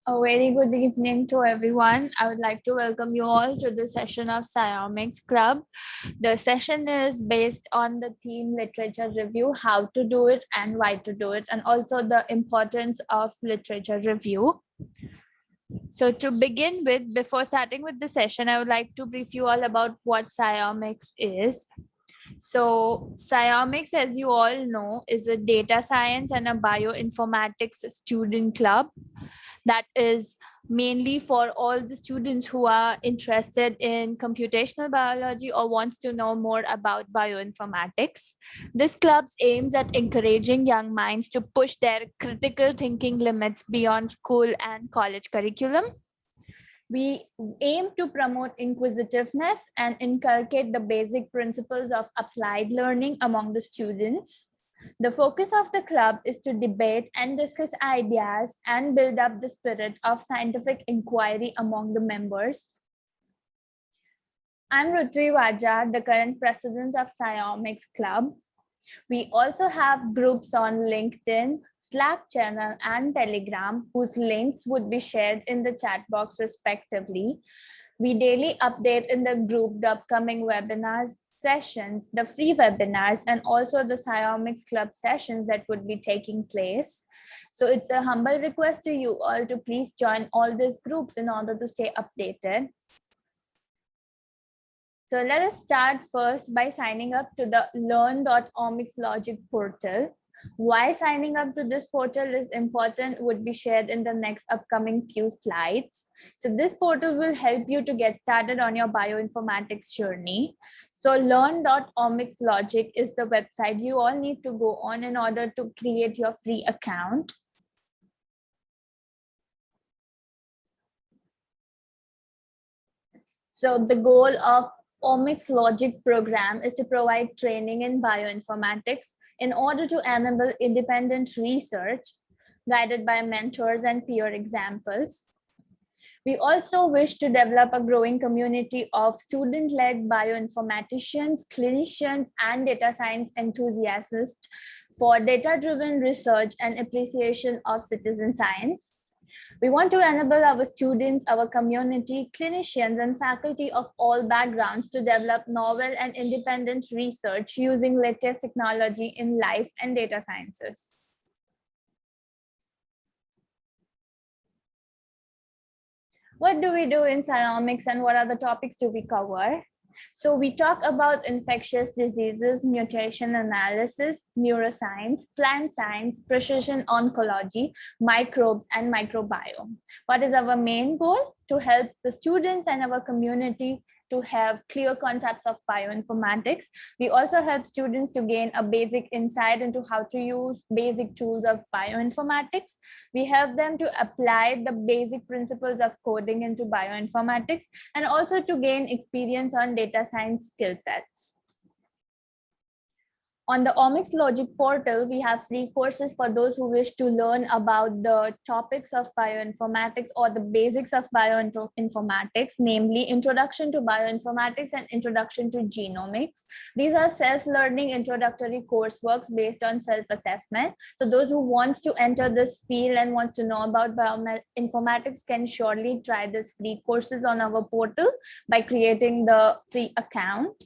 A very good evening to everyone. I would like to welcome you all to the session of Psyomics Club. The session is based on the theme literature review, how to do it and why to do it, and also the importance of literature review. So to begin with, before starting with the session, I would like to brief you all about what Psyomics is. So Psyomics, as you all know, is a data science and a bioinformatics student club that is mainly for all the students who are interested in computational biology or wants to know more about bioinformatics. This club aims at encouraging young minds to push their critical thinking limits beyond school and college curriculum. We aim to promote inquisitiveness and inculcate the basic principles of applied learning among the students. The focus of the club is to debate and discuss ideas and build up the spirit of scientific inquiry among the members. I'm Rutvi Wajah, the current president of Psyomics Club. We also have groups on LinkedIn, Slack channel, and Telegram, whose links would be shared in the chat box respectively. We daily update in the group the upcoming webinars, sessions, the free webinars, and also the Psyomics Club sessions that would be taking place. So it's a humble request to you all to please join all these groups in order to stay updated. So let us start first by signing up to the learn.omics logic portal. Why signing up to this portal is important would be shared in the next upcoming few slides. So this portal will help you to get started on your bioinformatics journey. So learn.omics logic is the website you all need to go on in order to create your free account. So the goal of Omics Logic program is to provide training in bioinformatics in order to enable independent research guided by mentors and peer examples. We also wish to develop a growing community of student-led bioinformaticians, clinicians, and data science enthusiasts for data-driven research and appreciation of citizen science. We want to enable our students, our community, clinicians, and faculty of all backgrounds to develop novel and independent research using latest technology in life and data sciences. What do we do in Psyomics and what are the topics do we cover? So we talk about infectious diseases, mutation analysis, neuroscience, plant science, precision oncology, microbes, and microbiome. What is our main goal? To help the students and our community to have clear concepts of bioinformatics. We also help students to gain a basic insight into how to use basic tools of bioinformatics. We help them to apply the basic principles of coding into bioinformatics and also to gain experience on data science skill sets. On the Omics Logic portal, we have free courses for those who wish to learn about the topics of bioinformatics or the basics of bioinformatics, namely Introduction to Bioinformatics and Introduction to Genomics. These are self-learning introductory courseworks based on self-assessment. So those who want to enter this field and want to know about bioinformatics can surely try these free courses on our portal by creating the free account.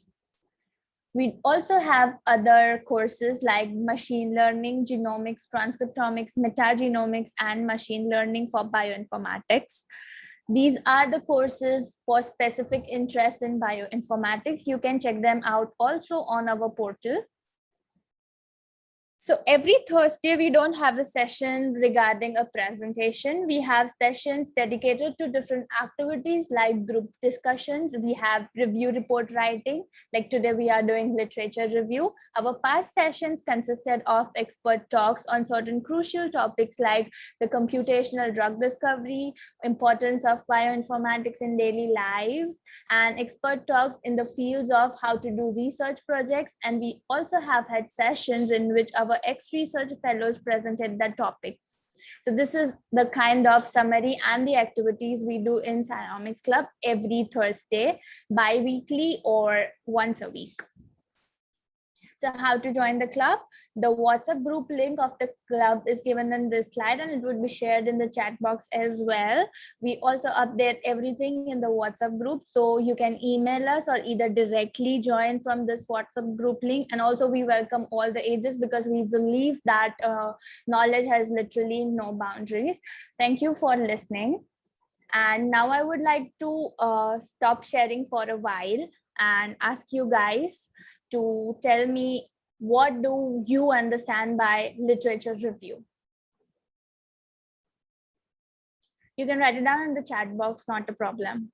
We also have other courses like machine learning, genomics, transcriptomics, metagenomics, and machine learning for bioinformatics. These are the courses for specific interest in bioinformatics. You can check them out also on our portal. So every Thursday, we don't have a session regarding a presentation. We have sessions dedicated to different activities like group discussions. We have review report writing. Like today, we are doing literature review. Our past sessions consisted of expert talks on certain crucial topics like the computational drug discovery, importance of bioinformatics in daily lives, and expert talks in the fields of how to do research projects. And we also have had sessions in which our ex-research fellows presented the topics. So this is the kind of summary and the activities we do in Psyomics Club every Thursday, bi-weekly or once a week. So how to join the club? The WhatsApp group link of the club is given in this slide, and it would be shared in the chat box as well. We also update everything in the WhatsApp group, so you can email us or either directly join from this WhatsApp group link. And also we welcome all the ages, because we believe that knowledge has literally no boundaries. Thank you for listening. And now I would like to stop sharing for a while and ask you guys to tell me, what do you understand by literature review? You can write it down in the chat box, not a problem.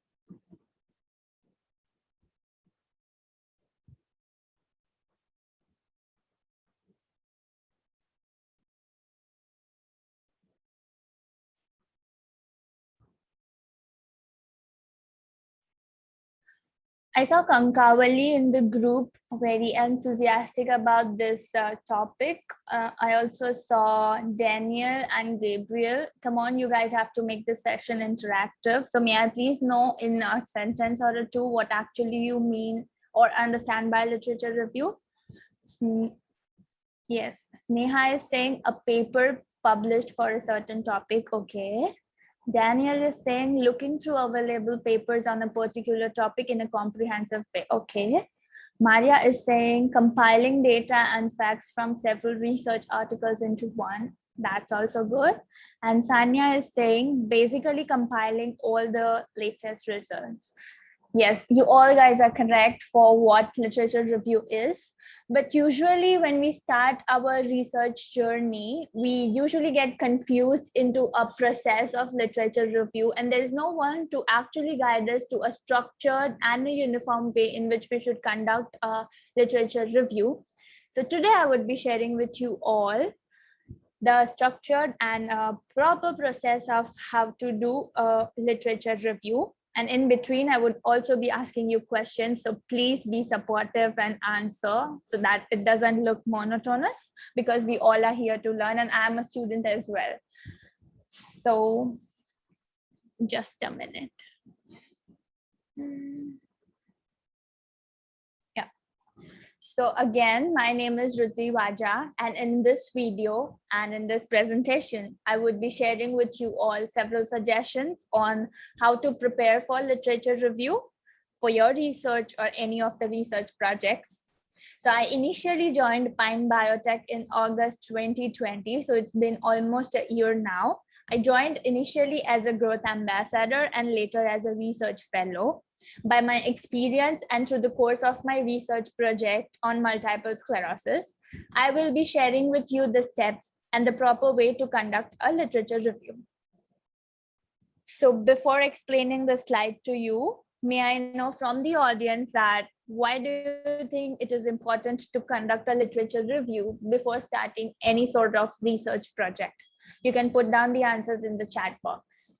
I saw Kankavali in the group very enthusiastic about this topic. I also saw Daniel and Gabriel. Come on, you guys have to make this session interactive. So may I please know in a sentence or two what actually you mean or understand by literature review? Yes, Sneha is saying a paper published for a certain topic. Okay. Daniel is saying looking through available papers on a particular topic in a comprehensive way. Okay. Maria is saying compiling data and facts from several research articles into one. That's also good. And Sanya is saying basically compiling all the latest results. Yes, you all guys are correct for what literature review is. But usually when we start our research journey, we usually get confused into a process of literature review, and there is no one to actually guide us to a structured and a uniform way in which we should conduct a literature review. So today I would be sharing with you all the structured and proper process of how to do a literature review. And in between, I would also be asking you questions. So please be supportive and answer so that it doesn't look monotonous, because we all are here to learn and I'm a student as well. So just a minute. Yeah. So again, my name is Ruti Waja, and in this video and in this presentation, I would be sharing with you all several suggestions on how to prepare for literature review for your research or any of the research projects. So I initially joined Pine Biotech in August 2020. So it's been almost a year now. I joined initially as a growth ambassador and later as a research fellow. By my experience and through the course of my research project on multiple sclerosis, I will be sharing with you the steps and the proper way to conduct a literature review. So before explaining the slide to you, may I know from the audience that why do you think it is important to conduct a literature review before starting any sort of research project? You can put down the answers in the chat box.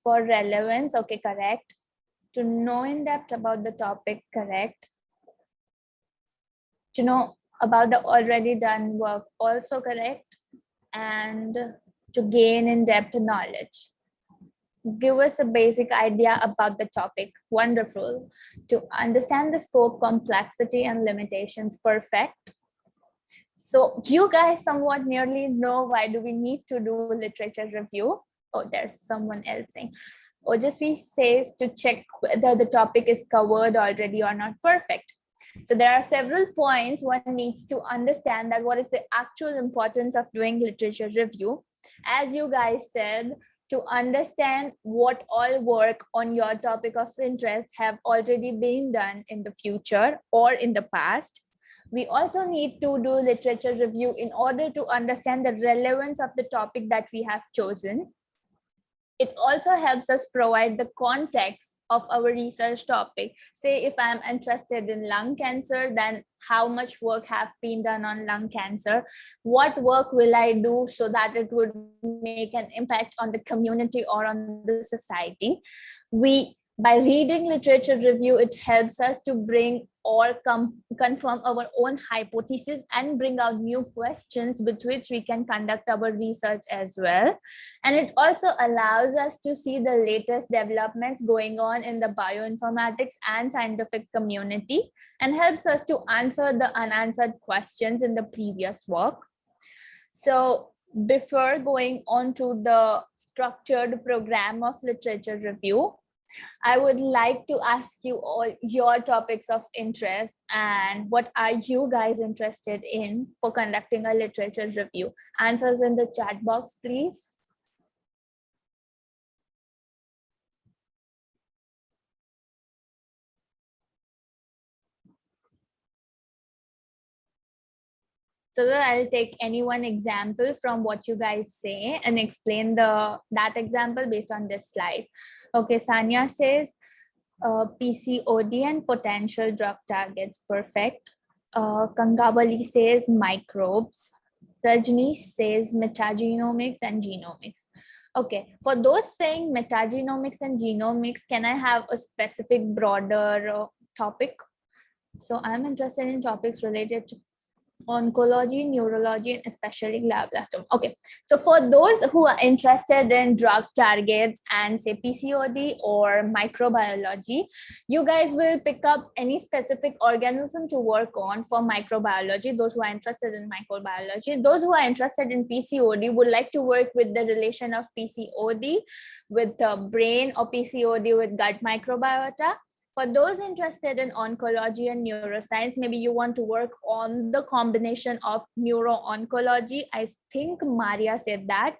For relevance, okay, correct. To know in depth about the topic, correct. To know about the already done work, also correct. And to gain in-depth knowledge. Give us a basic idea about the topic. Wonderful. To understand the scope, complexity, and limitations. Perfect. So you guys somewhat nearly know why do we need to do literature review. Oh, there's someone else saying. Ojasvi says to check whether the topic is covered already or not. Perfect. So there are several points one needs to understand that what is the actual importance of doing literature review. As you guys said, to understand what all work on your topic of interest have already been done in the future or in the past. We also need to do literature review in order to understand the relevance of the topic that we have chosen. It also helps us provide the context of our research topic. Say if I'm interested in lung cancer, then how much work have been done on lung cancer? What work will I do so that it would make an impact on the community or on the society? By reading literature review, it helps us to bring or confirm our own hypothesis and bring out new questions with which we can conduct our research as well. And it also allows us to see the latest developments going on in the bioinformatics and scientific community, and helps us to answer the unanswered questions in the previous work. So before going on to the structured program of literature review, I would like to ask you all your topics of interest and what are you guys interested in for conducting a literature review. Answers in the chat box, please. So I'll take any one example from what you guys say and explain that example based on this slide. Okay, Sanya says PCOD and potential drug targets. Perfect. Kangabali says microbes. Rajneesh says metagenomics and genomics. Okay, for those saying metagenomics and genomics, can I have a specific broader topic? So I'm interested in topics related to oncology, neurology, and especially glioblastoma. Okay, so for those who are interested in drug targets and say PCOD or microbiology, you guys will pick up any specific organism to work on for microbiology. Those who are interested in microbiology, those who are interested in PCOD would like to work with the relation of PCOD with the brain or PCOD with gut microbiota. For those interested in oncology and neuroscience, maybe you want to work on the combination of neuro-oncology. I think Maria said that.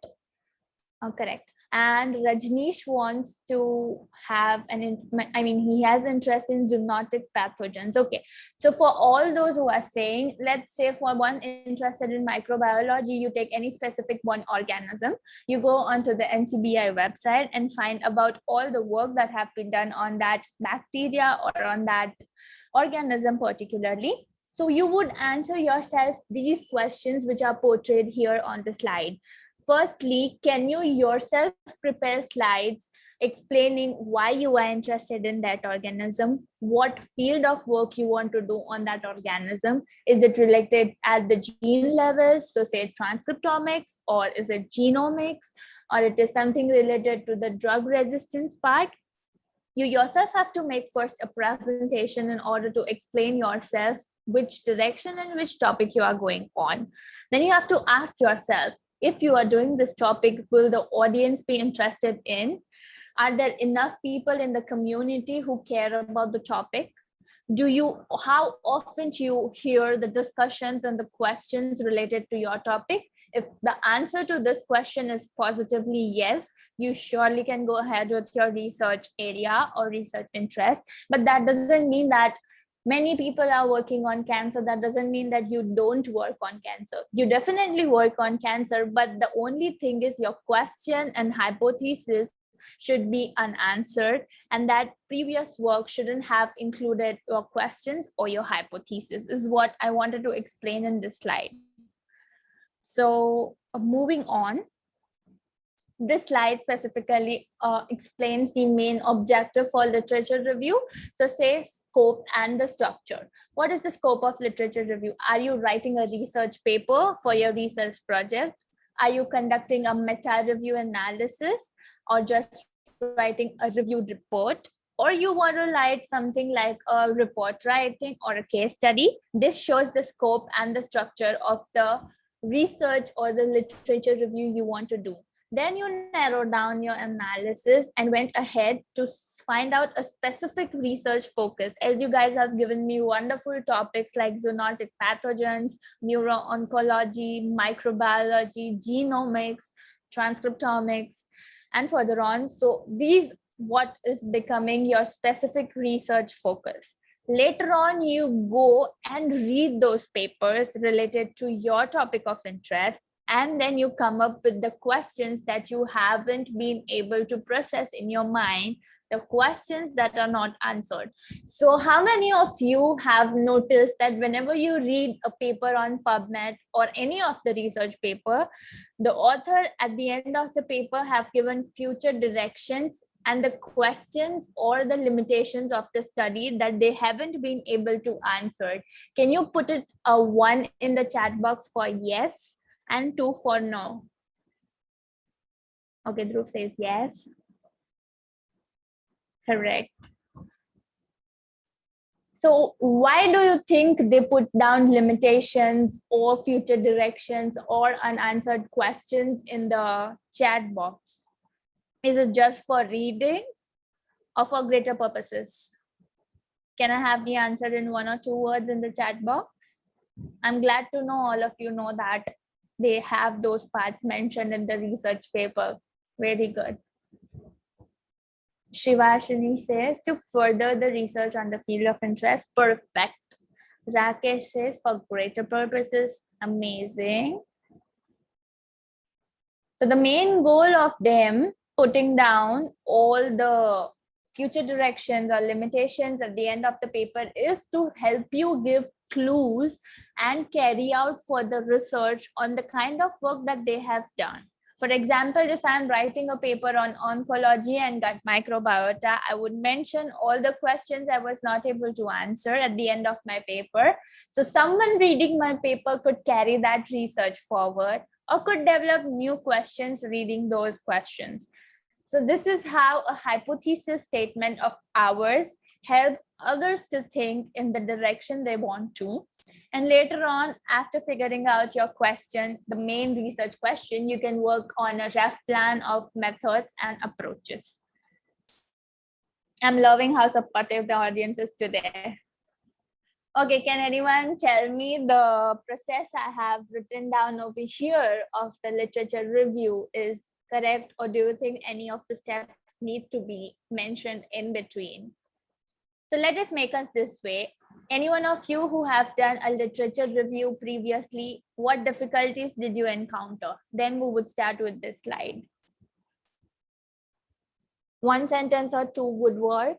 Correct. And Rajneesh wants to have he has interest in zoonotic pathogens. Okay, so for all those who are saying, let's say for one interested in microbiology, you take any specific one organism, you go onto the NCBI website and find about all the work that have been done on that bacteria or on that organism particularly. So you would answer yourself these questions which are portrayed here on the slide. Firstly, can you yourself prepare slides explaining why you are interested in that organism, what field of work you want to do on that organism? Is it related at the gene levels, so say transcriptomics, or is it genomics, or it is something related to the drug resistance part? You yourself have to make first a presentation in order to explain yourself which direction and which topic you are going on. Then you have to ask yourself, if you are doing this topic, will the audience be interested in? Are there enough people in the community who care about the topic? How often do you hear the discussions and the questions related to your topic? If the answer to this question is positively yes, you surely can go ahead with your research area or research interest. But that doesn't mean that many people are working on cancer. That doesn't mean that you don't work on cancer. You definitely work on cancer, but the only thing is your question and hypothesis should be unanswered, and that previous work shouldn't have included your questions or your hypothesis, is what I wanted to explain in this slide. So moving on, this slide specifically explains the main objective for literature review. So say scope and the structure. What is the scope of literature review? Are you writing a research paper for your research project? Are you conducting a meta review analysis, or just writing a review report? Or you want to write something like a report writing or a case study? This shows the scope and the structure of the research or the literature review you want to do. Then you narrow down your analysis and went ahead to find out a specific research focus. As you guys have given me wonderful topics like zoonotic pathogens, neuro-oncology, microbiology, genomics, transcriptomics, and further on. So these what is becoming your specific research focus. Later on, you go and read those papers related to your topic of interest, and then you come up with the questions that you haven't been able to process in your mind, the questions that are not answered. So how many of you have noticed that whenever you read a paper on PubMed or any of the research paper, the author at the end of the paper have given future directions and the questions or the limitations of the study that they haven't been able to answer. Can you put it a 1 in the chat box for yes and 2 for no? Okay, Dhruv says yes. Correct. So why do you think they put down limitations or future directions or unanswered questions in the chat box? Is it just for reading or for greater purposes? Can I have the answer in 1 or 2 words in the chat box? I'm glad to know all of you know that they have those parts mentioned in the research paper. Very good. Shivashini says to further the research on the field of interest. Perfect. Rakesh says for greater purposes. Amazing. So the main goal of them putting down all the future directions or limitations at the end of the paper is to help you give clues and carry out further research on the kind of work that they have done. For example, if I'm writing a paper on oncology and gut microbiota, I would mention all the questions I was not able to answer at the end of my paper. So someone reading my paper could carry that research forward or could develop new questions reading those questions. So this is how a hypothesis statement of ours helps others to think in the direction they want to. And later on, after figuring out your question, the main research question, you can work on a rough plan of methods and approaches. I'm loving how supportive the audience is today. Okay, can anyone tell me the process I have written down over here of the literature review is correct, or do you think any of the steps need to be mentioned in between? So let us make us this way. Any one of you who have done a literature review previously, what difficulties did you encounter? Then we would start with this slide. 1 sentence or 2 would work.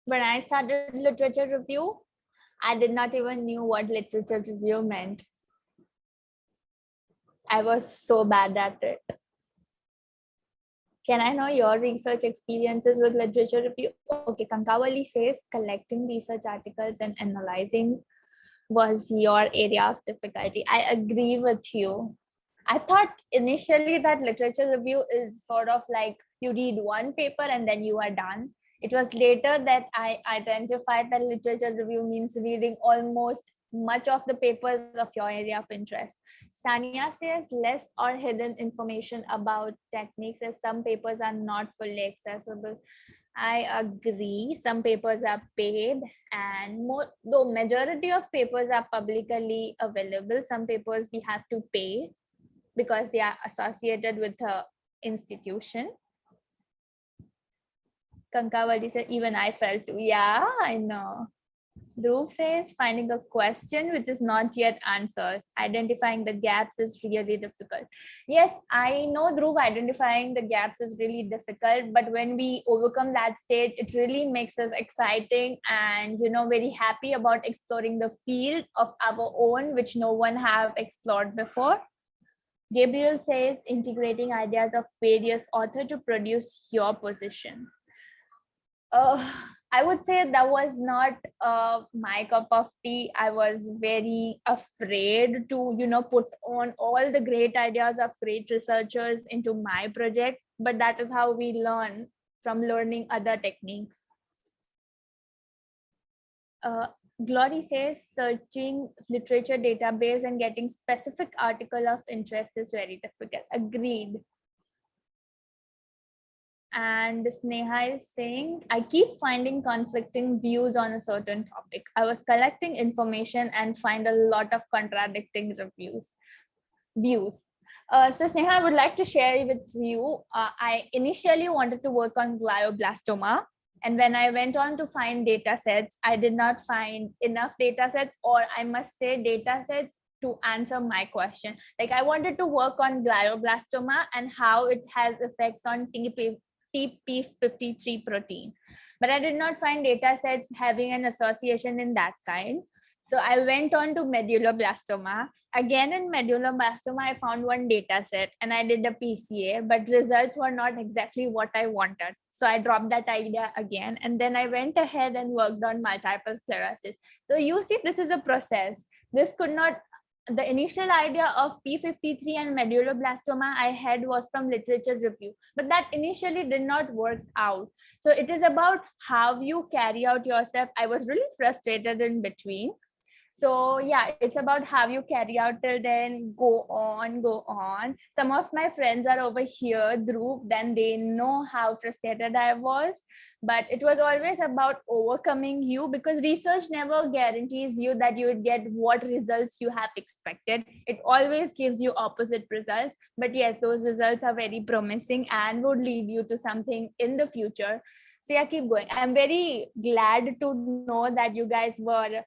When I started literature review, I did not even knew what literature review meant. I was so bad at it. Can I know your research experiences with literature review? Okay, Kankawali says collecting research articles and analyzing was your area of difficulty. I agree with you. I thought initially that literature review is sort of like you read one paper and then you are done. It was later that I identified that literature review means reading almost much of the papers of your area of interest. Sania says less or hidden information about techniques as some papers are not fully accessible. I agree. Some papers are paid and more, though majority of papers are publicly available, some papers we have to pay because they are associated with a institution. Kankawali said, even I felt too. Yeah, I know. Dhruv says, finding a question which is not yet answered, identifying the gaps is really difficult. Yes, I know, Dhruv, identifying the gaps is really difficult, but when we overcome that stage, it really makes us exciting and, you know, very happy about exploring the field of our own, which no one have explored before. Gabriel says, integrating ideas of various authors to produce your position. I would say that was not my cup of tea. I was very afraid to, you know, put on all the great ideas of great researchers into my project. But that is how we learn from learning other techniques. Glory says searching literature database and getting specific article of interest is very difficult. Agreed. And Sneha is saying, I keep finding conflicting views on a certain topic. I was collecting information and find a lot of contradicting views. So Sneha, I would like to share with you, I initially wanted to work on glioblastoma. And when I went on to find data sets, I did not find enough data sets, or I must say data sets to answer my question. Like I wanted to work on glioblastoma and how it has effects on TP53 protein. But I did not find data sets having an association in that kind. So I went on to medulloblastoma. Again, in medulloblastoma, I found one data set and I did a PCA, but results were not exactly what I wanted. So I dropped that idea again. And then I went ahead and worked on multiple sclerosis. So you see, this is a process. This could not, the initial idea of P53 and medulloblastoma I had was from literature review, but that initially did not work out. So it is about how you carry out yourself. I was really frustrated in between. So yeah, it's about how you carry out till then, go on. Some of my friends are over here, Dhruv, then they know how frustrated I was. But it was always about overcoming you, because research never guarantees you that you would get what results you have expected. It always gives you opposite results. But yes, those results are very promising and would lead you to something in the future. So yeah, keep going. I'm very glad to know that you guys were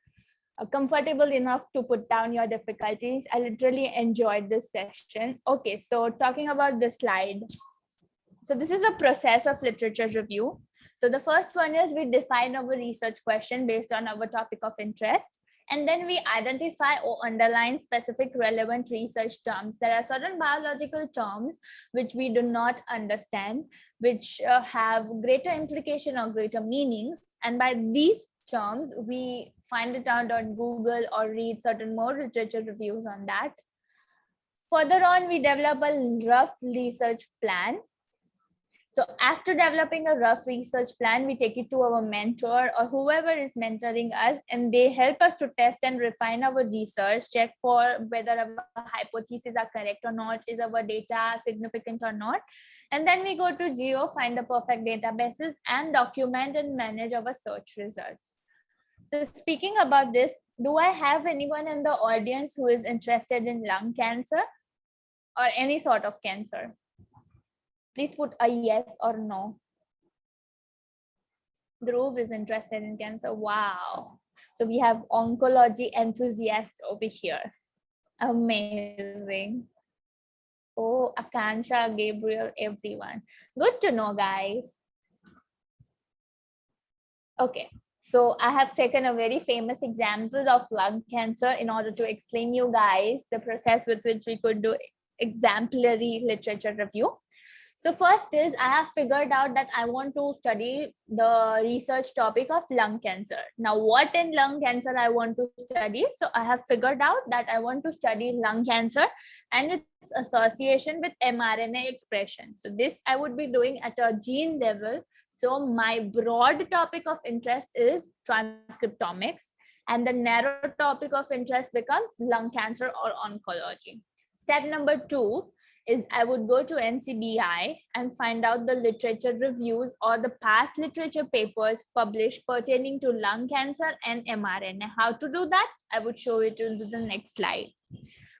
comfortable enough to put down your difficulties. I literally enjoyed this session. Okay, so talking about this slide. So this is a process of literature review. So the first one is we define our research question based on our topic of interest. And then we identify or underline specific relevant research terms. There are certain biological terms which we do not understand, which have greater implication or greater meanings. And by these terms, we find it out on Google or read certain more literature reviews on that. Further on, we develop a rough research plan. So after developing a rough research plan, we take it to our mentor or whoever is mentoring us, and they help us to test and refine our research, check for whether our hypotheses are correct or not, is our data significant or not. And then we go to Geo, find the perfect databases, and document and manage our search results. So speaking about this, do I have anyone in the audience who is interested in lung cancer or any sort of cancer? Please put a yes or no. Dhruv is interested in cancer. Wow. So we have oncology enthusiasts over here. Amazing. Oh, Akansha, Gabriel, everyone. Good to know, guys. Okay. So I have taken a very famous example of lung cancer in order to explain you guys the process with which we could do exemplary literature review. So first is I have figured out that I want to study the research topic of lung cancer. Now, what in lung cancer I want to study? So I have figured out that I want to study lung cancer and its association with mRNA expression. So this I would be doing at a gene level. So my broad topic of interest is transcriptomics, and the narrow topic of interest becomes lung cancer or oncology. Step number 2 is I would go to NCBI and find out the literature reviews or the past literature papers published pertaining to lung cancer and mRNA. How to do that? I would show it in the next slide.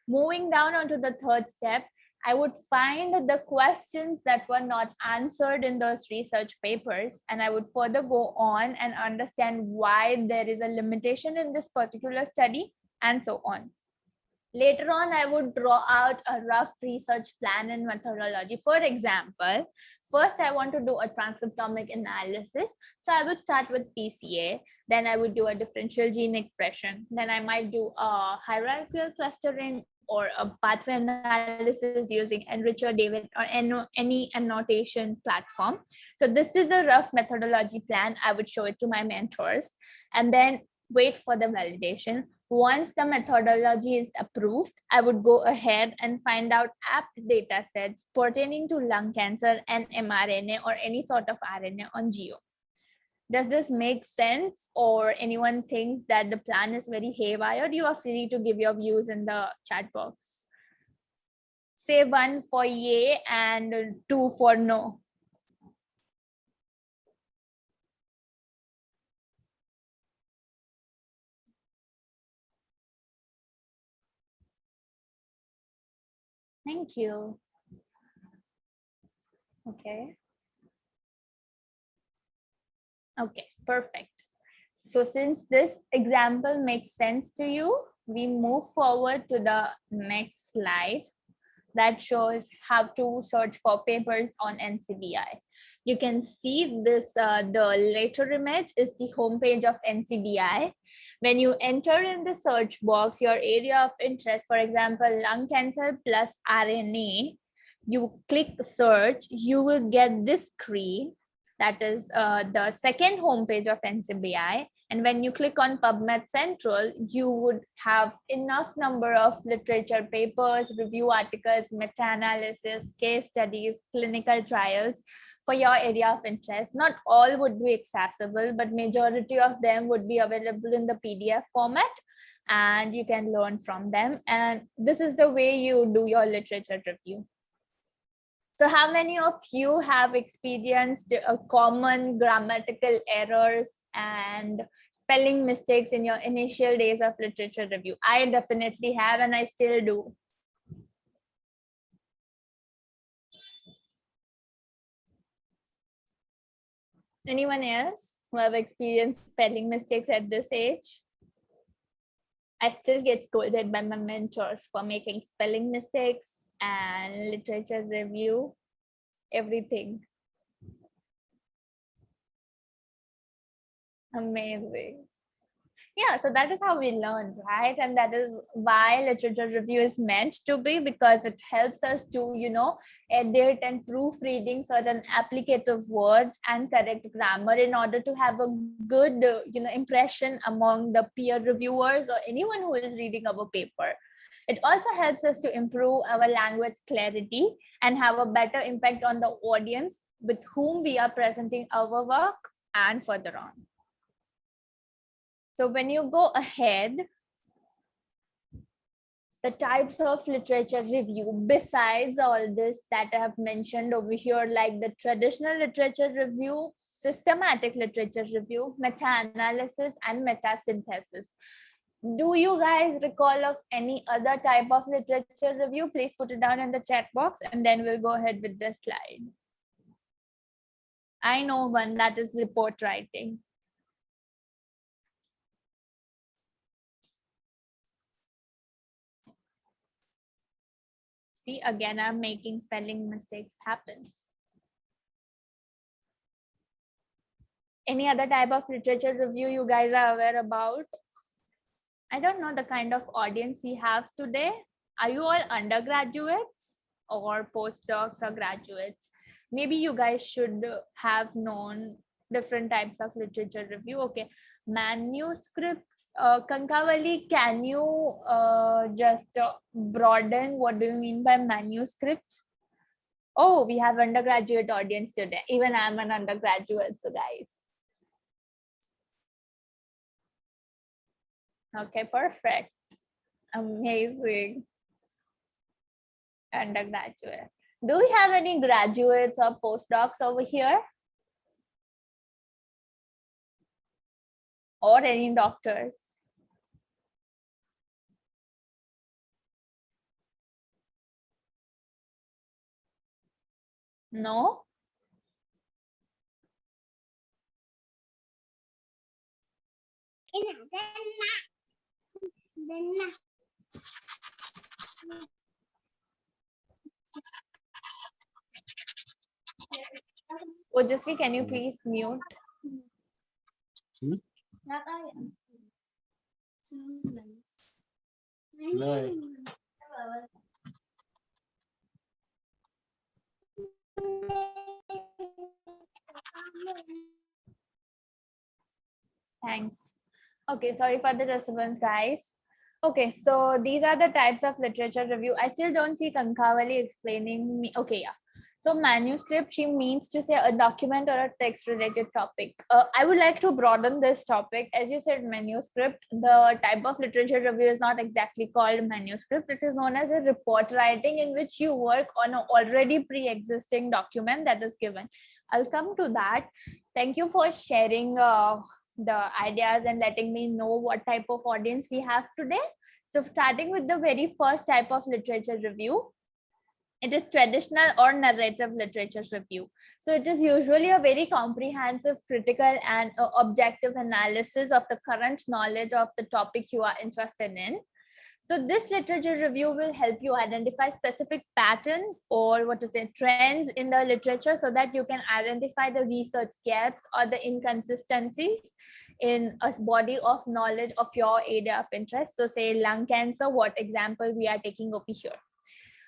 Moving down onto the third step, I would find the questions that were not answered in those research papers, and I would further go on and understand why there is a limitation in this particular study and so on. Later on, I would draw out a rough research plan and methodology. For example, first I want to do a transcriptomic analysis. So I would start with PCA, then I would do a differential gene expression. Then I might do a hierarchical clustering or a pathway analysis using Enricher, David, or any annotation platform. So this is a rough methodology plan. I would show it to my mentors and then wait for the validation. Once the methodology is approved, I would go ahead and find out apt data sets pertaining to lung cancer and mRNA or any sort of RNA on Geo. Does this make sense, or anyone thinks that the plan is very haywire? You are free to give your views in the chat box. Say 1 for yay and 2 for no. Thank you. Okay. Okay, perfect. So since this example makes sense to you, we move forward to the next slide that shows how to search for papers on NCBI. You can see this, the later image is the homepage of NCBI. When you enter in the search box your area of interest, for example, lung cancer plus RNA, you click search, you will get this screen. That is the second homepage of NCBI. And when you click on PubMed Central, you would have enough number of literature papers, review articles, meta-analysis, case studies, clinical trials for your area of interest. Not all would be accessible, but majority of them would be available in the PDF format and you can learn from them. And this is the way you do your literature review. So how many of you have experienced common grammatical errors and spelling mistakes in your initial days of literature review? I definitely have, and I still do. Anyone else who have experienced spelling mistakes at this age? I still get scolded by my mentors for making spelling mistakes and literature review, everything. Amazing. Yeah, so that is how we learn, right? And that is why literature review is meant to be, because it helps us to, edit and proofreading certain applicative words and correct grammar in order to have a good, impression among the peer reviewers or anyone who is reading our paper. It also helps us to improve our language clarity and have a better impact on the audience with whom we are presenting our work and further on. So when you go ahead, the types of literature review, besides all this that I have mentioned over here, like the traditional literature review, systematic literature review, meta-analysis, and meta-synthesis. Do you guys recall of any other type of literature review? Please put it down in the chat box and then we'll go ahead with the slide. I know one, that is report writing. See, again, I'm making spelling mistakes happens. Any other type of literature review you guys are aware about? I don't know the kind of audience we have today. Are you all undergraduates or postdocs or graduates? Maybe you guys should have known different types of literature review. Okay, manuscripts. Kankavali, can you just broaden what do you mean by manuscripts? Oh, we have undergraduate audience today. Even I'm an undergraduate, so guys. Okay, perfect. Amazing. Undergraduate. Do we have any graduates or postdocs over here? Or any doctors? No? Ojasvi, can you please mute? No. Thanks. Okay, sorry for the disturbance, guys. Okay, so these are the types of literature review. I still don't see Kankavali explaining me. Okay, yeah. So manuscript, she means to say a document or a text related topic. I would like to broaden this topic. As you said, manuscript, the type of literature review is not exactly called manuscript. It is known as a report writing in which you work on an already pre-existing document that is given. I'll come to that. Thank you for sharing the ideas and letting me know what type of audience we have today. So starting with the very first type of literature review, it is traditional or narrative literature review. So it is usually a very comprehensive, critical and objective analysis of the current knowledge of the topic you are interested in. So this literature review will help you identify specific patterns or what to say trends in the literature so that you can identify the research gaps or the inconsistencies in a body of knowledge of your area of interest. So say lung cancer, what example we are taking over here.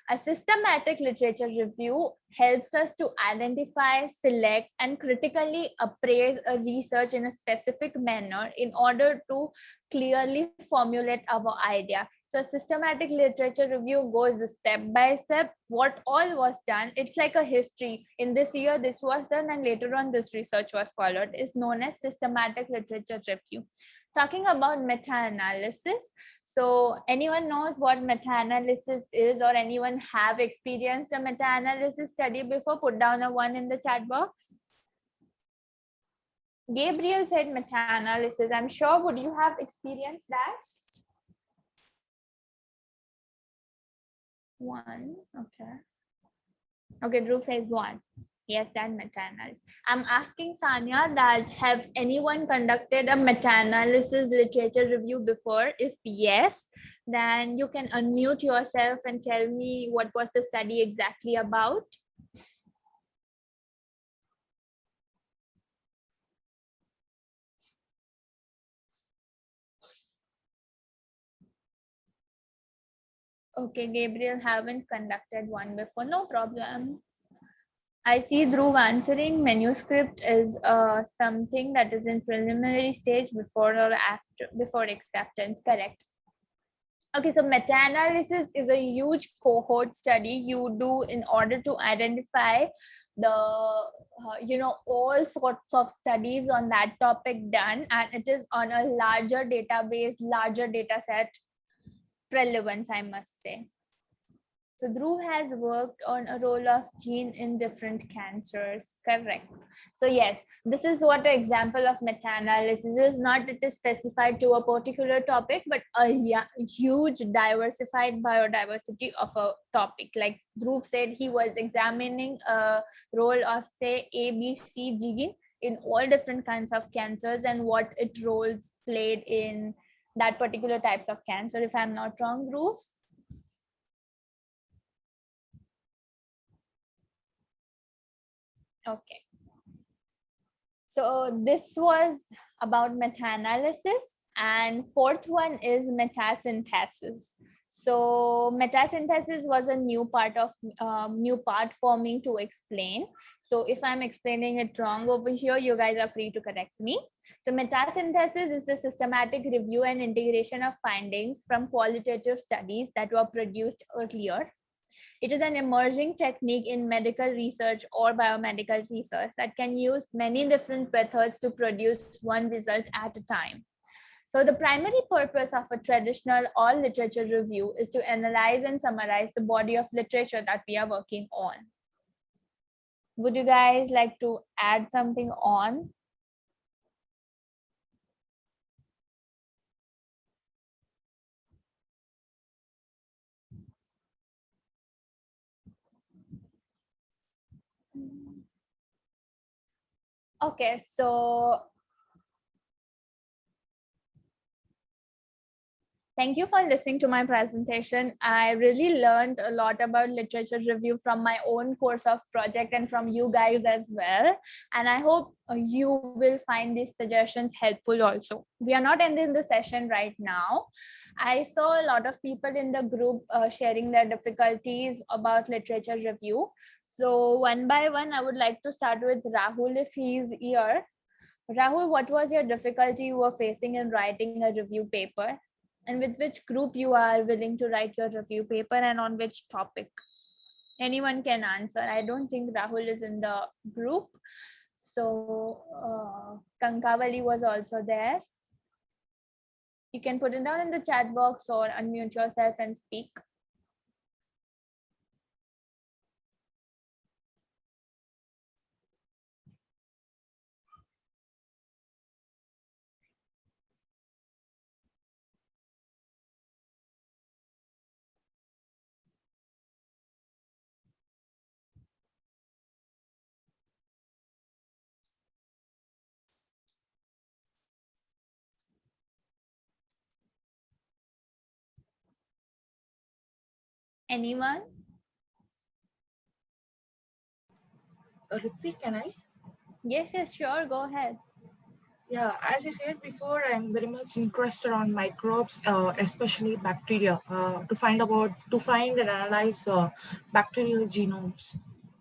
A systematic literature review helps us to identify, select, and critically appraise a research in a specific manner in order to clearly formulate our idea. So systematic literature review goes step by step, what all was done. It's like a history. In this year, this was done, and later on, this research was followed. Is known as systematic literature review. Talking about meta-analysis, so anyone knows what meta-analysis is, or anyone have experienced a meta-analysis study before? Put down a 1 in the chat box. Gabriel said meta-analysis. I'm sure, would you have experienced that? 1, okay. Okay, Dhruv says 1. Yes, that meta-analysis. I'm asking Sanya that have anyone conducted a meta-analysis literature review before? If yes, then you can unmute yourself and tell me what was the study exactly about. Okay, Gabriel haven't conducted one before, no problem. I see Dhruv answering manuscript is something that is in preliminary stage before or after, before acceptance, correct? Okay, so meta-analysis is a huge cohort study you do in order to identify the, all sorts of studies on that topic done, and it is on a larger database, larger data set relevance, I must say. So Dhruv has worked on a role of gene in different cancers, correct? So yes, this is what an example of meta-analysis is. Not it is specified to a particular topic, but a huge diversified biodiversity of a topic. Like Dhruv said, he was examining a role of say ABC gene in all different kinds of cancers and what its roles played in that particular types of cancer, if I'm not wrong, Dhruv. Okay. So this was about meta-analysis, and fourth one is metasynthesis. So metasynthesis was a new part for me to explain. So if I'm explaining it wrong over here, you guys are free to correct me. So metasynthesis is the systematic review and integration of findings from qualitative studies that were produced earlier. It is an emerging technique in medical research or biomedical research that can use many different methods to produce one result at a time. So the primary purpose of a traditional or literature review is to analyze and summarize the body of literature that we are working on. Would you guys like to add something on? Okay, so thank you for listening to my presentation. I really learned a lot about literature review from my own course of project and from you guys as well. And I hope you will find these suggestions helpful also. We are not ending the session right now. I saw a lot of people in the group sharing their difficulties about literature review. So one by one, I would like to start with Rahul if he's here. Rahul, what was your difficulty you were facing in writing a review paper? And with which group you are willing to write your review paper and on which topic? Anyone can answer. I don't think Rahul is in the group. So Kankavali was also there. You can put it down in the chat box or unmute yourself and speak. Anyone? Repeat, can I? Yes, sure. Go ahead. Yeah, as I said before, I'm very much interested on microbes, especially bacteria, to find and analyze bacterial genomes.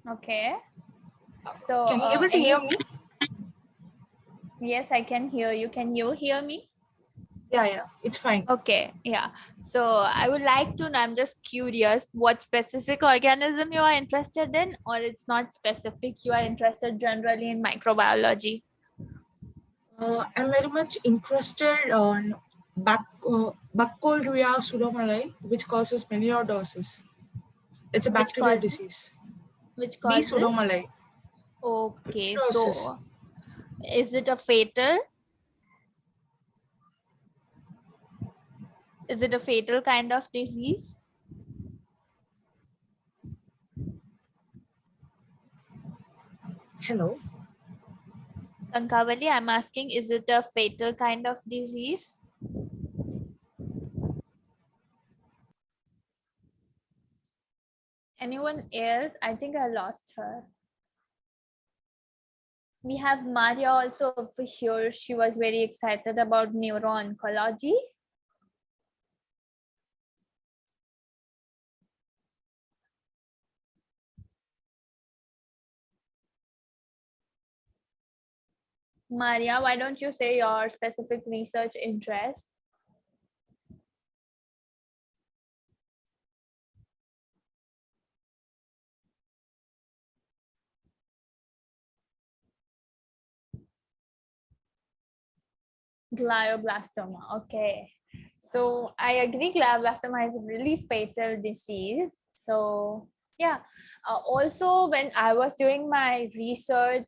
Okay. So, Can you able to hear me? yes, I can hear you. Can you hear me? Yeah, it's fine. Okay, yeah. So I would like to know, I'm just curious, what specific organism you are interested in, or it's not specific, you are interested generally in microbiology? I'm very much interested on Bacteria pseudomyeli, which causes melioidosis. It's a Which bacterial causes, disease. which B. causes? pseudomyeli. Okay, Melioidosis. so is it a fatal? Is it a fatal kind of disease? Hello. Kankavali, I'm asking, is it a fatal kind of disease? Anyone else? I think I lost her. We have Maria also over here. She was very excited about neuro-oncology. Maria, why don't you say your specific research interest? Glioblastoma. Okay. So I agree, glioblastoma is a really fatal disease. So yeah. Also, when I was doing my research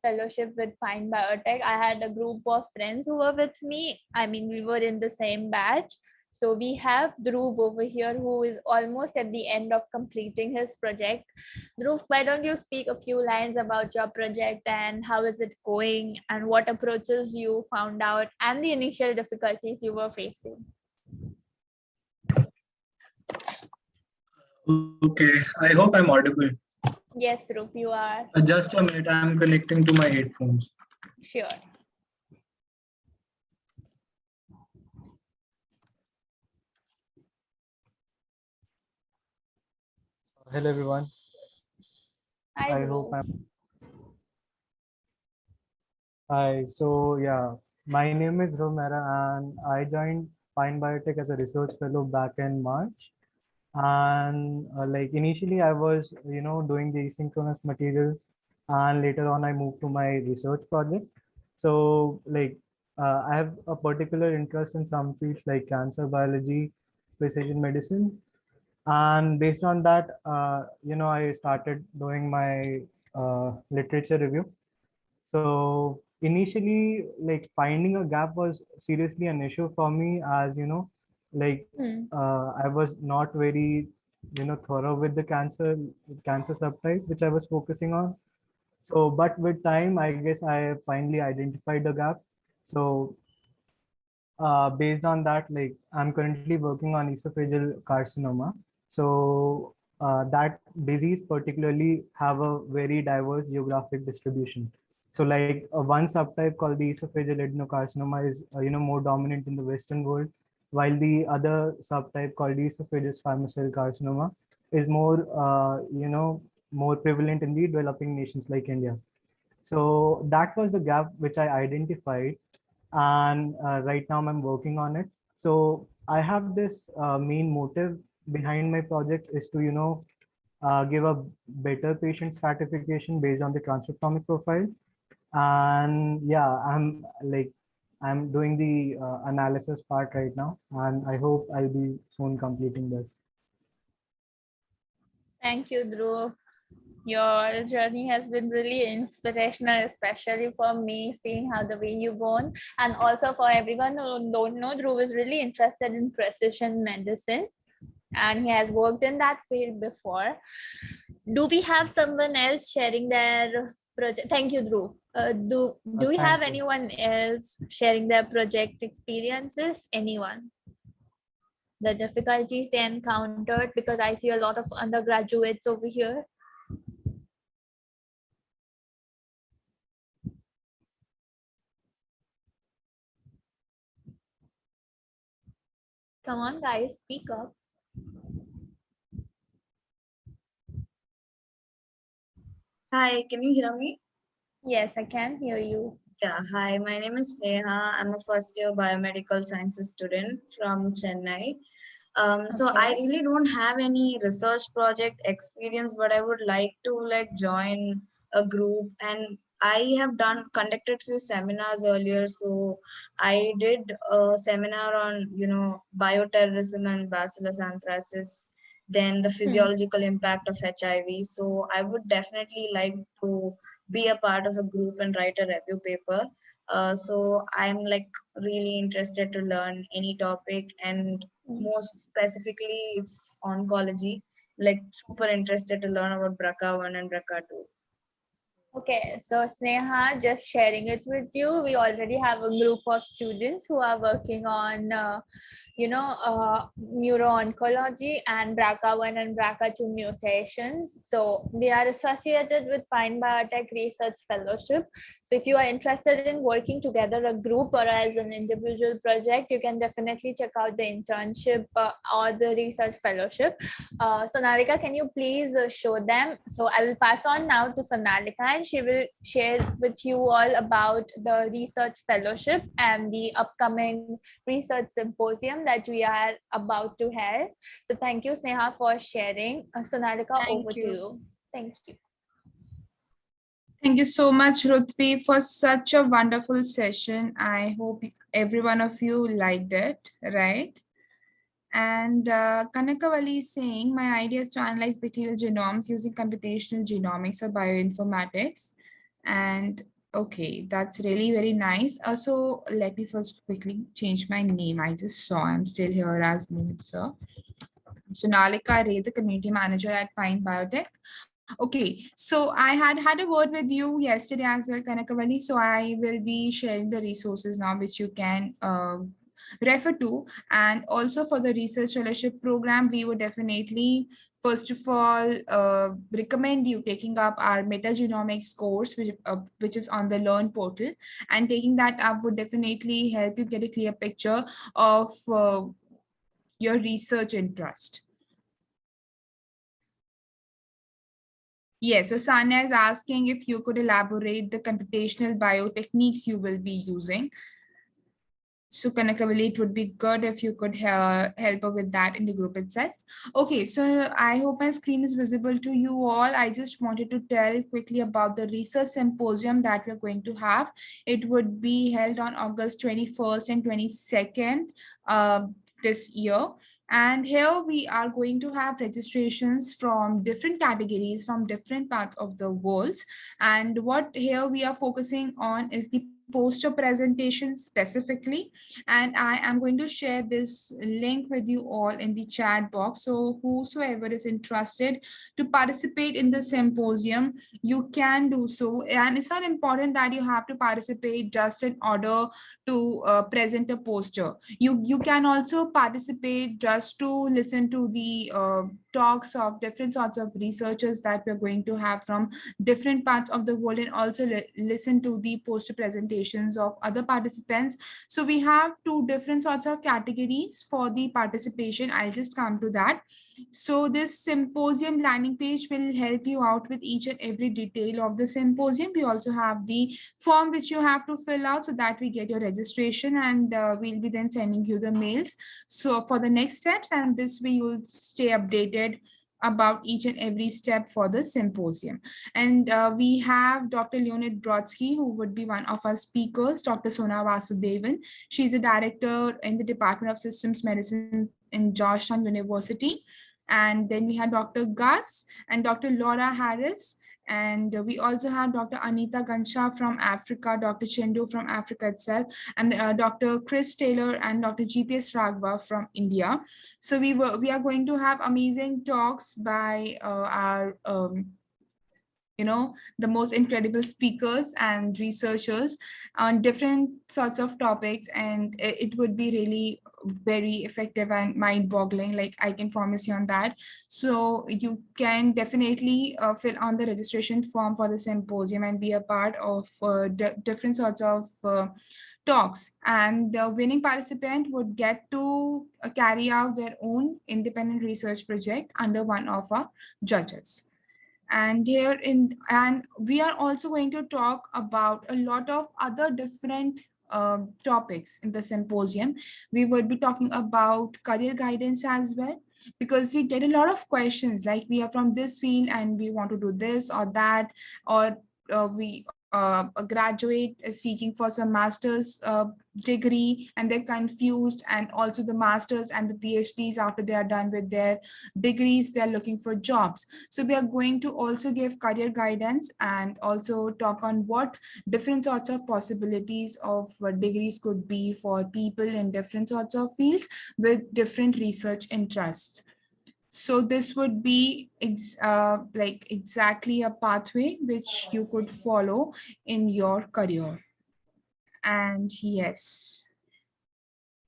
fellowship with Pine Biotech, I had a group of friends who were with me. I mean, we were in the same batch. So we have Dhruv over here who is almost at the end of completing his project. Dhruv, why don't you speak a few lines about your project and how is it going and what approaches you found out and the initial difficulties you were facing? Okay, I hope I'm audible. Yes, Dhruv, you are. Just a minute, I'm connecting to my headphones. Sure. Hello everyone. Hi, I hope Dhruv. Hi. So yeah, my name is Dhruv Mehra and I joined Pine Biotech as a research fellow back in March. And like initially I was, doing the asynchronous material, and later on I moved to my research project. So like I have a particular interest in some fields like cancer biology, precision medicine, and based on that, I started doing my literature review. So initially, like finding a gap was seriously an issue for me, as like Hmm. I was not very, thorough with the cancer subtype which I was focusing on. So, but with time, I guess I finally identified the gap. So, based on that, like I'm currently working on esophageal carcinoma. So, that disease particularly have a very diverse geographic distribution. So, like one subtype called the esophageal adenocarcinoma is, more dominant in the Western world, while the other subtype called the esophageal squamous cell carcinoma is more, more prevalent in the developing nations like India. So that was the gap which I identified, and right now I'm working on it. So I have this main motive behind my project is to give a better patient stratification based on the transcriptomic profile. And yeah, I'm doing the analysis part right now, and I hope I'll be soon completing this. Thank you, Dhruv. Your journey has been really inspirational, especially for me, seeing how the way you've gone. And also for everyone who don't know, Dhruv is really interested in precision medicine and he has worked in that field before. Do we have someone else sharing their project? Thank you, Dhruv. Do we have Thank you. anyone else sharing their project experiences? Anyone? the difficulties they encountered, because I see a lot of undergraduates over here. Come on, guys, speak up. Hi, can you hear me? Yes, I can hear you. Yeah, hi, my name is Neha. I'm a first year biomedical sciences student from Chennai. So I Okay. really don't have any research project experience, but I would like to like join a group, and I have conducted few seminars earlier. So I did a seminar on, bioterrorism and Bacillus anthracis, then the physiological impact of HIV. So I would definitely like to be a part of a group and write a review paper. So I'm like really interested to learn any topic, and most specifically it's oncology, like super interested to learn about BRCA1 and BRCA2. Okay, so Sneha, just sharing it with you, we already have a group of students who are working on, neuro-oncology and BRCA1 and BRCA2 mutations. So they are associated with Pine Biotech Research Fellowship. So if you are interested in working together, a group or as an individual project, you can definitely check out the internship or the research fellowship. Sonalika, can you please show them? So I will pass on now to Sonalika, and she will share with you all about the research fellowship and the upcoming research symposium that we are about to have. So thank you, Sneha, for sharing. Sonalika, over Thank to you. you. Thank you. Thank you so much, Ruthvi, for such a wonderful session. I hope every one of you liked it, right? And Kanakavali is saying, my idea is to analyze bacterial genomes using computational genomics or bioinformatics. And okay, that's really very nice. Also, let me first quickly change my name. I just saw I'm still here as Mohit sir. So Nalika Ray, the community manager at Pine Biotech. Okay, so I had a word with you yesterday as well, Kanakavali. So I will be sharing the resources now, which you can refer to. And also for the research fellowship program, we would definitely, first of all, recommend you taking up our metagenomics course, which is on the Learn portal. And taking that up would definitely help you get a clear picture of your research interest. Yes, so Sanya is asking if you could elaborate the computational biotechniques you will be using. So Kanakavali, it would be good if you could help her with that in the group itself. Okay, so I hope my screen is visible to you all. I just wanted to tell quickly about the research symposium that we're going to have. It would be held on August 21st and 22nd this year. And here we are going to have registrations from different categories from different parts of the world. And what here we are focusing on is the poster presentation specifically. And I am going to share this link with you all in the chat box. So whosoever is interested to participate in the symposium, you can do so. And it's not important that you have to participate just in order to present a poster. You can also participate just to listen to the talks of different sorts of researchers that we're going to have from different parts of the world, and also listen to the poster presentations of other participants. So we have two different sorts of categories for the participation. I'll just come to that. So this symposium landing page will help you out with each and every detail of the symposium. We also have the form which you have to fill out so that we get your registration, and we'll be then sending you the mails. So for the next steps, and this way you'll stay updated about each and every step for the symposium. And we have Dr. Leonid Brodsky, who would be one of our speakers, Dr. Sona Vasudevan. She's a director in the Department of Systems Medicine in Georgetown University. And then we have Dr. Gus and Dr. Laura Harris. And we also have Dr. Anita Gansha from Africa, Dr. Chendu from Africa itself, and Dr. Chris Taylor and Dr. GPS Raghav from India. So we are going to have amazing talks by our the most incredible speakers and researchers on different sorts of topics, and it would be really very effective and mind-boggling, like I can promise you on that. So you can definitely fill on the registration form for the symposium and be a part of different sorts of talks, and the winning participant would get to carry out their own independent research project under one of our judges. And we are also going to talk about a lot of other different topics in the symposium. We would be talking about career guidance as well, because we get a lot of questions like, we are from this field and we want to do this or that, or we a graduate is seeking for some master's degree and they're confused, and also the masters and the PhDs, after they are done with their degrees, they're looking for jobs. So we are going to also give career guidance and also talk on what different sorts of possibilities of degrees could be for people in different sorts of fields with different research interests. So this would be like exactly a pathway which you could follow in your career. And yes,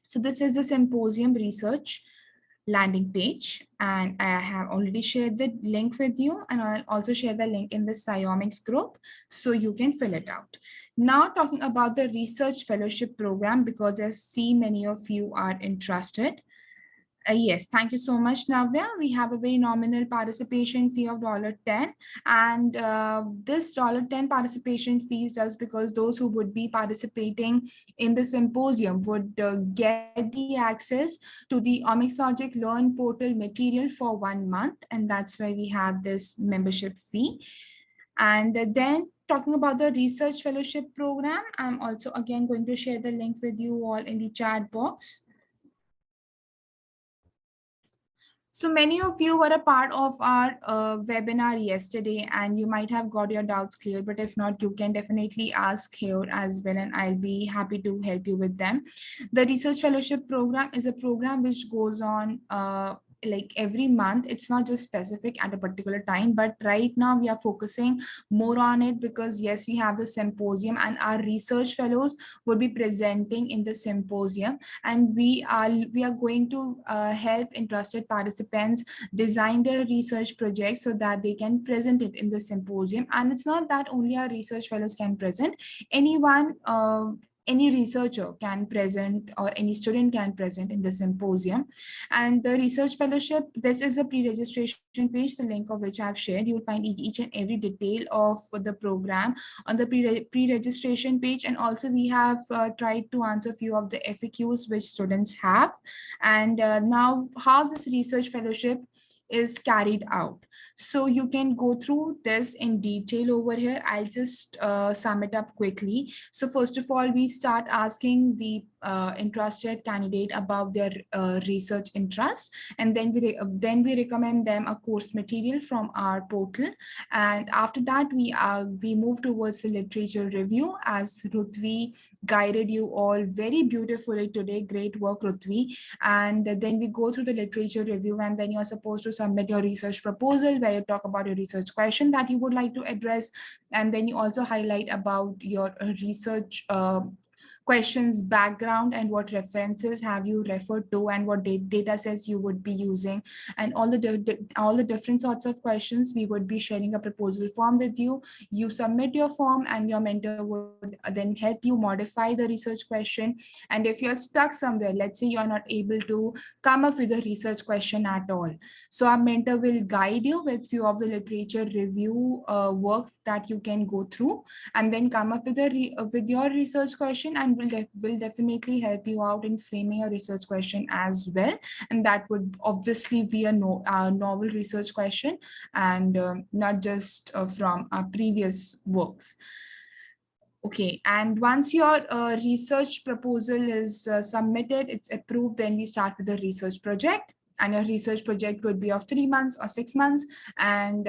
so this is the symposium research landing page, and I have already shared the link with you, and I'll also share the link in the SCIOMICS group so you can fill it out. Now talking about the research fellowship program, because I see many of you are interested. Yes, thank you so much, Navya. We have a very nominal participation fee of $10, and this $10 participation fees does because those who would be participating in the symposium would get the access to the OmicsLogic Learn portal material for 1 month, and that's why we have this membership fee. And then talking about the research fellowship program, I'm also again going to share the link with you all in the chat box. So many of you were a part of our webinar yesterday, and you might have got your doubts cleared, but if not, you can definitely ask here as well, and I'll be happy to help you with them. The Research Fellowship Program is a program which goes on like every month. It's not just specific at a particular time, but right now we are focusing more on it because yes, we have the symposium and our research fellows will be presenting in the symposium, and we are going to help interested participants design their research projects so that they can present it in the symposium. And it's not that only our research fellows can present, anyone any researcher can present or any student can present in the symposium. And the research fellowship, this is a pre-registration page, the link of which I've shared. You'll find each and every detail of the program on the pre-registration page. And also we have tried to answer a few of the FAQs which students have. And now how this research fellowship is carried out. So you can go through this in detail over here. I'll just sum it up quickly. So first of all, we start asking the interested candidate about their research interest, and then we recommend them a course material from our portal. And after that, we move towards the literature review, as Ruthvi guided you all very beautifully today. Great work, Ruthvi. And then we go through the literature review, and then you're supposed to submit your research proposal where you talk about your research question that you would like to address, and then you also highlight about your research questions background and what references have you referred to and what data sets you would be using, and all the different sorts of questions. We would be sharing a proposal form with you. You submit your form and your mentor would then help you modify the research question. And if you're stuck somewhere, let's say you're not able to come up with a research question at all, so our mentor will guide you with few of the literature review work that you can go through, and then come up with with your research question, and will definitely help you out in framing your research question as well. And that would obviously be a novel research question, and not just from our previous works. Okay, and once your research proposal is submitted, it's approved, then we start with the research project. and your research project could be of 3 months or 6 months. And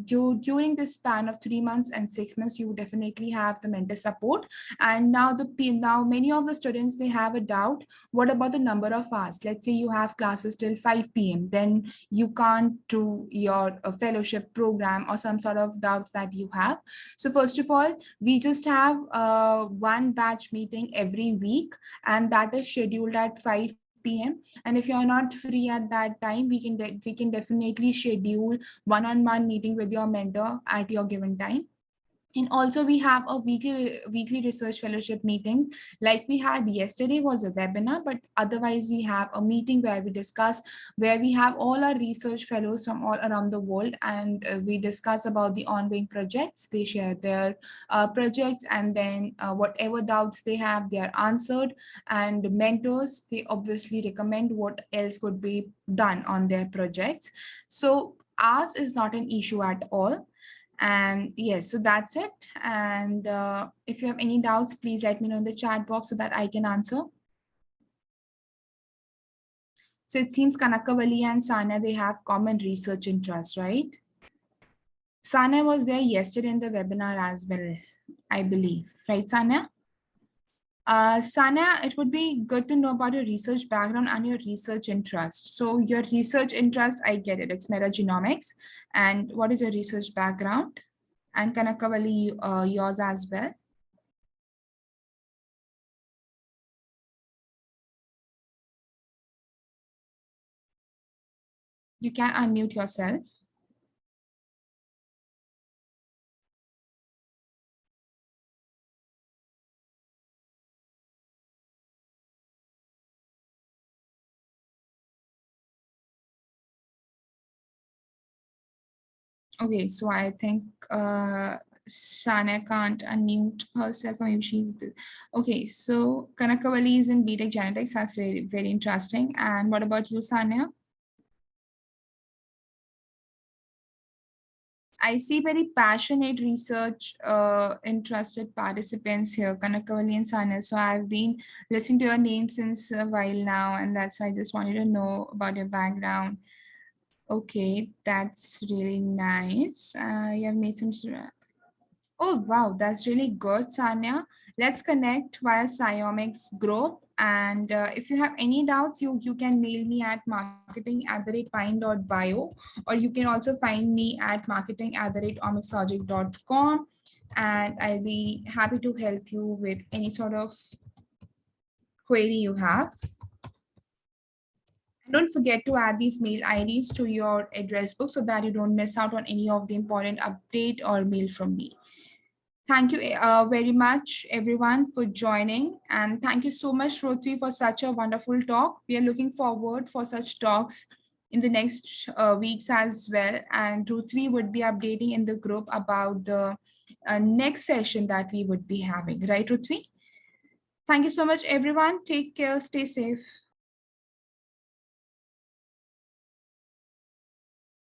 during this span of 3 months and 6 months, you definitely have the mentor support. And now now many of the students, they have a doubt, what about the number of hours? Let's say you have classes till 5 p.m. then you can't do your fellowship program, or some sort of doubts that you have. So first of all, we just have one batch meeting every week, and that is scheduled at 5 p.m. And if you're not free at that time, we can definitely schedule one-on-one meeting with your mentor at your given time. And also we have a weekly research fellowship meeting, like we had yesterday was a webinar, but otherwise we have a meeting where we have all our research fellows from all around the world, and we discuss about the ongoing projects. They share their projects, and then whatever doubts they have, they are answered. And mentors, they obviously recommend what else could be done on their projects. So ours is not an issue at all. And yes, so that's it. And if you have any doubts, please let me know in the chat box so that I can answer. So it seems Kanakavali and Sana, they have common research interests, right? Sana was there yesterday in the webinar as well, I believe. Right, Sana? Sana, it would be good to know about your research background and your research interest. So your research interest, I get it, it's metagenomics. And what is your research background? And Kanakavali, yours as well. You can unmute yourself. Okay, so I think Sana can't unmute herself, or maybe she's okay. So Kanakavali is in BTech genetics. That's very, very interesting. And what about you, Sana? I see very passionate research interested participants here, Kanakavali and Sana. So I've been listening to your name since a while now, and that's why I just wanted to know about your background. Okay, that's really nice. You have made some. Oh, wow, that's really good, Sanya. Let's connect via Psyomics group. And if you have any doubts, you can mail me at marketing@pine.bio, or you can also find me at marketing@omixlogic.com. And I'll be happy to help you with any sort of query you have. And don't forget to add these mail IDs to your address book so that you don't miss out on any of the important update or mail from me. Thank you very much, everyone, for joining. And thank you so much, Rothvi, for such a wonderful talk. We are looking forward for such talks in the next weeks as well. And Rothvi would be updating in the group about the next session that we would be having. Right, Rothvi? Thank you so much, everyone. Take care. Stay safe.